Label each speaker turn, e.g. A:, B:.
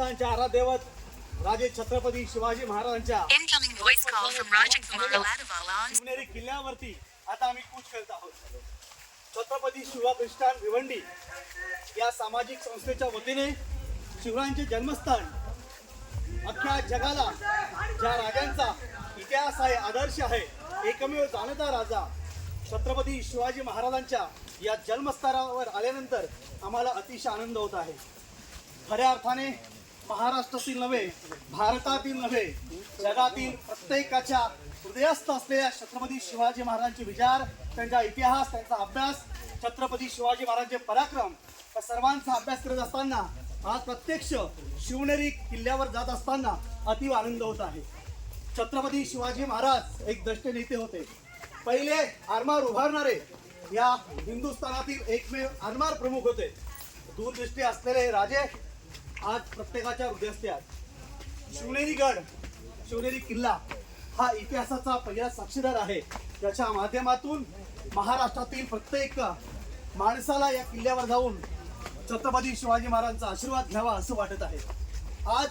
A: जन्मस्थानच्या आराध्यवत राजे छत्रपती शिवाजी महाराजांच्या
B: Incoming voice call from Raja Kumar Ladhavala on
A: Shivneri किल्ल्यावरती आता आम्ही कूच करत आहोत. छत्रपती शिवकृष्णान भिवंडी या सामाजिक संस्थेच्या वतीने शिवरायांचे जन्मस्थान अख्ख्या जगाला ज्या राजांचा इतिहास आहे, आदर्श आहे, एकमेव जाणता राजा छत्रपती शिवाजी महाराजांच्या या जन्मस्थानावर आल्यानंतर आम्हाला अतिशय आनंद होत आहे. खऱ्या अर्थाने महाराष्ट्रातील नव्हे, भारतातील नव्हे, जगातील प्रत्येकाच्या हृदयस्थ असलेल्या छत्रपती शिवाजी महाराजांचे विचार, त्यांचा इतिहास, त्यांचा अभ्यास, छत्रपती शिवाजी महाराजांचे पराक्रम या सर्वांचा अभ्यास करत असताना आज प्रत्यक्ष शिवनेरी किल्ल्यावर जात असताना अतिव आनंद होत आहे. छत्रपती शिवाजी महाराज एक द्रष्टे नेते होते. पहिले आरमार उभारणारे या हिंदुस्थानातील एकमेव आरमार प्रमुख होते. दूरदृष्टी असलेले राजे आज प्रत्येकाच्या हृदयस्थ आहेत. शिवनेरी किल्ला हा इतिहासाचा पहिला साक्षीदार आहे, ज्याच्या माध्यमातून महाराष्ट्रातील प्रत्येक माणसाला या किल्ल्यावर जाऊन छत्रपती शिवाजी महाराजांचा आशीर्वाद घ्यावा असं वाटत आहे. आज